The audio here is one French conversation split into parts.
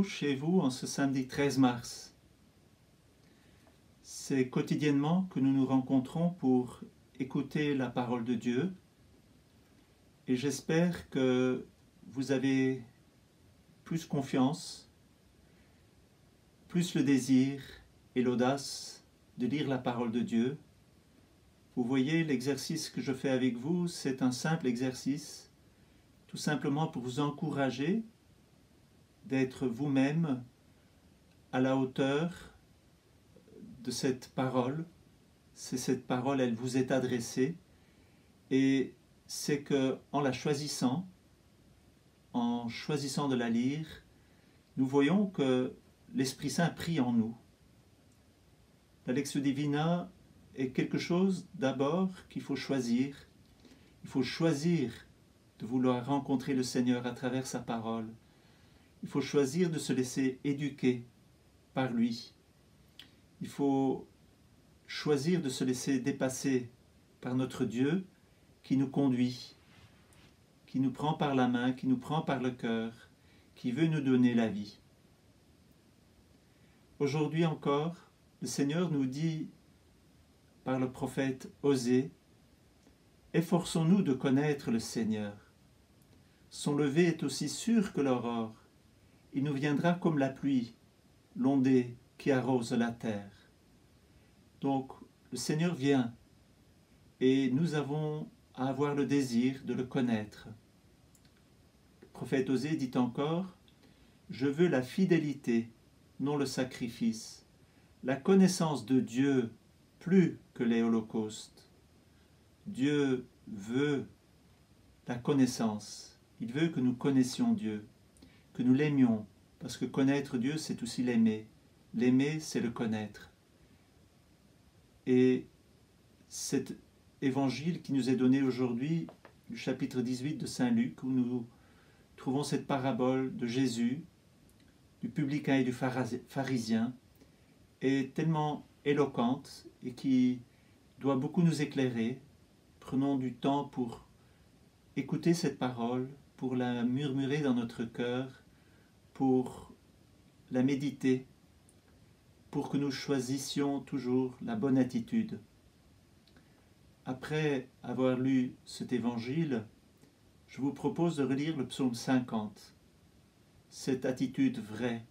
vous chez vous en ce samedi 13 mars. C'est quotidiennement que nous nous rencontrons pour écouter la parole de Dieu et j'espère que vous avez plus confiance, plus le désir et l'audace de lire la parole de Dieu. Vous voyez, l'exercice que je fais avec vous, c'est un simple exercice, tout simplement pour vous encourager d'être vous-même à la hauteur de cette parole. C'est cette parole, elle vous est adressée, et c'est que en la choisissant, de la lire, nous voyons que l'Esprit Saint prie en nous. La Lectio Divina est quelque chose d'abord qu'il faut choisir. Il faut choisir de vouloir rencontrer le Seigneur à travers sa parole. Il faut choisir de se laisser éduquer par lui. Il faut choisir de se laisser dépasser par notre Dieu qui nous conduit, qui nous prend par la main, qui nous prend par le cœur, qui veut nous donner la vie. Aujourd'hui encore, le Seigneur nous dit par le prophète Osée, « Efforçons-nous de connaître le Seigneur. Son lever est aussi sûr que l'aurore. Il nous viendra comme la pluie, l'ondée qui arrose la terre. » Donc, le Seigneur vient et nous avons à avoir le désir de le connaître. Le prophète Osée dit encore, « Je veux la fidélité, non le sacrifice, la connaissance de Dieu plus que les holocaustes. » Dieu veut la connaissance. Il veut que nous connaissions Dieu, que nous l'aimions, parce que connaître Dieu, c'est aussi l'aimer. L'aimer, c'est le connaître. Et cet évangile qui nous est donné aujourd'hui, du chapitre 18 de Saint Luc, où nous trouvons cette parabole de Jésus, du publicain et du pharisien, est tellement éloquente et qui doit beaucoup nous éclairer. Prenons du temps pour écouter cette parole, pour la murmurer dans notre cœur, pour la méditer, pour que nous choisissions toujours la bonne attitude. Après avoir lu cet évangile, je vous propose de relire le psaume 50, cette attitude vraie,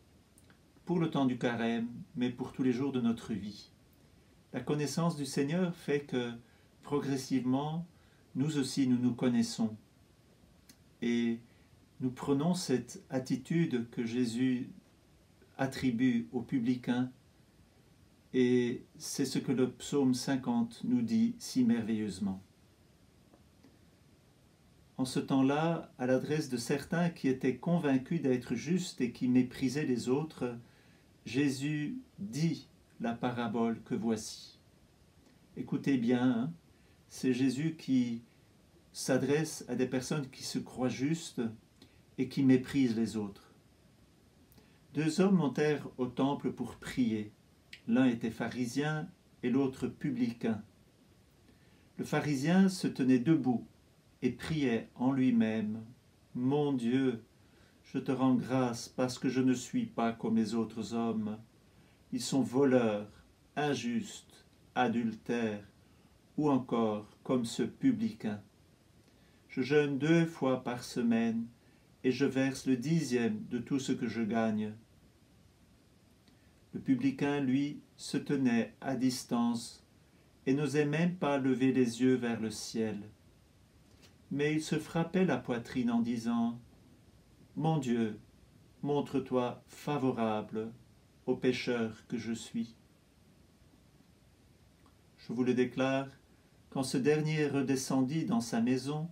pour le temps du carême, mais pour tous les jours de notre vie. La connaissance du Seigneur fait que, progressivement, nous aussi nous nous connaissons. Et nous prenons cette attitude que Jésus attribue aux publicains, et c'est ce que le psaume 50 nous dit si merveilleusement. En ce temps-là, à l'adresse de certains qui étaient convaincus d'être justes et qui méprisaient les autres, Jésus dit la parabole que voici. Écoutez bien, hein, c'est Jésus qui s'adresse à des personnes qui se croient justes et qui méprisent les autres. Deux hommes montèrent au temple pour prier. L'un était pharisien et l'autre publicain. Le pharisien se tenait debout et priait en lui-même, « Mon Dieu, je te rends grâce parce que je ne suis pas comme les autres hommes. Ils sont voleurs, injustes, adultères, ou encore comme ce publicain. Je jeûne 2 fois par semaine et je verse le 10e de tout ce que je gagne. » Le publicain, lui, se tenait à distance et n'osait même pas lever les yeux vers le ciel. Mais il se frappait la poitrine en disant « Mon Dieu, montre-toi favorable au pécheur que je suis. » Je vous le déclare, quand ce dernier redescendit dans sa maison,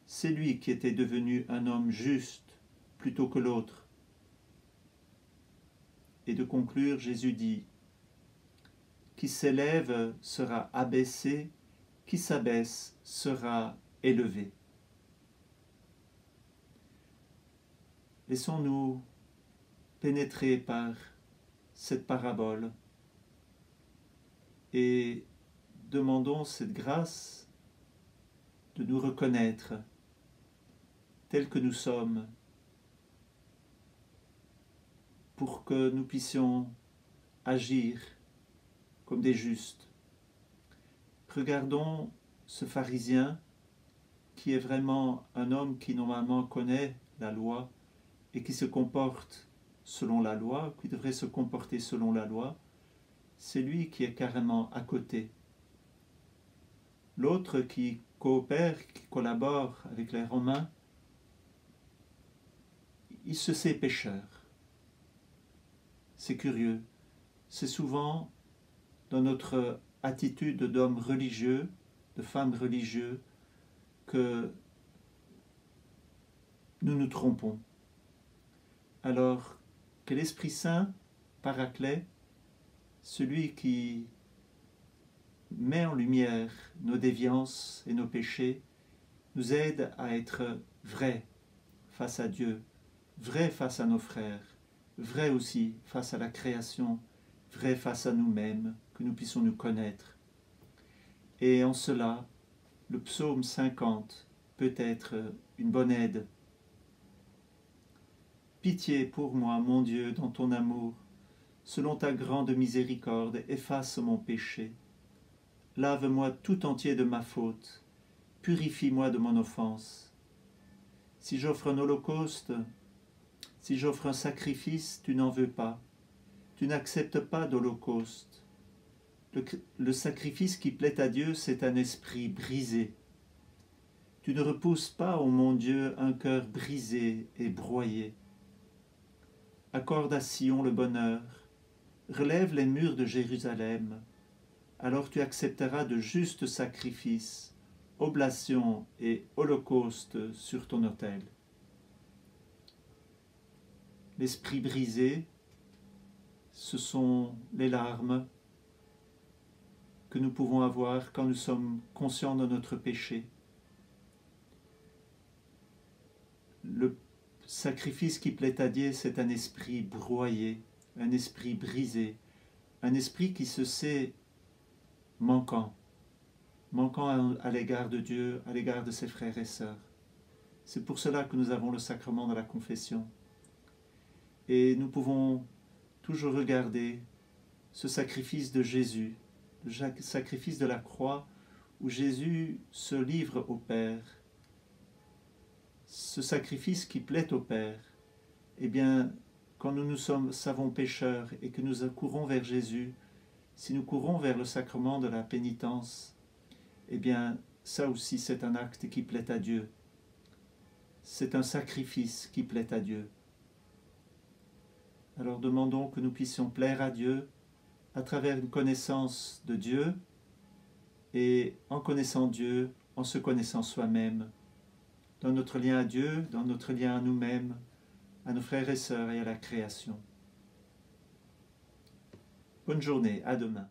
c'est lui qui était devenu un homme juste plutôt que l'autre. Et de conclure, Jésus dit, « Qui s'élève sera abaissé, qui s'abaisse sera élevé. » Laissons-nous pénétrer par cette parabole et demandons cette grâce de nous reconnaître tels que nous sommes, pour que nous puissions agir comme des justes. Regardons ce pharisien qui est vraiment un homme qui normalement connaît la loi et qui se comporte selon la loi, qui devrait se comporter selon la loi. C'est lui qui est carrément à côté. L'autre qui coopère, qui collabore avec les Romains, il se sait pécheur. C'est curieux. C'est souvent dans notre attitude d'homme religieux, de femme religieux, que nous nous trompons. Alors que l'Esprit Saint, Paraclet, celui qui met en lumière nos déviances et nos péchés, nous aide à être vrais face à Dieu, vrais face à nos frères, vrais aussi face à la création, vrais face à nous-mêmes, que nous puissions nous connaître. Et en cela, le psaume 50 peut être une bonne aide. Pitié pour moi, mon Dieu, dans ton amour, selon ta grande miséricorde, efface mon péché. Lave-moi tout entier de ma faute, purifie-moi de mon offense. Si j'offre un holocauste, si j'offre un sacrifice, tu n'en veux pas. Tu n'acceptes pas d'holocauste. Le sacrifice qui plaît à Dieu, c'est un esprit brisé. Tu ne repousses pas, ô mon Dieu, un cœur brisé et broyé. Accorde à Sion le bonheur, relève les murs de Jérusalem, alors tu accepteras de justes sacrifices, oblations et holocaustes sur ton autel. L'esprit brisé, ce sont les larmes que nous pouvons avoir quand nous sommes conscients de notre péché. Le sacrifice qui plaît à Dieu, c'est un esprit broyé, un esprit brisé, un esprit qui se sait manquant à l'égard de Dieu, à l'égard de ses frères et sœurs. C'est pour cela que nous avons le sacrement de la confession. Et nous pouvons toujours regarder ce sacrifice de Jésus, le sacrifice de la croix, où Jésus se livre au Père. Ce sacrifice qui plaît au Père, eh bien, quand nous savons pécheurs et que nous courons vers Jésus, si nous courons vers le sacrement de la pénitence, eh bien, ça aussi c'est un acte qui plaît à Dieu. C'est un sacrifice qui plaît à Dieu. Alors demandons que nous puissions plaire à Dieu à travers une connaissance de Dieu et en connaissant Dieu, en se connaissant soi-même, dans notre lien à Dieu, dans notre lien à nous-mêmes, à nos frères et sœurs et à la création. Bonne journée, à demain.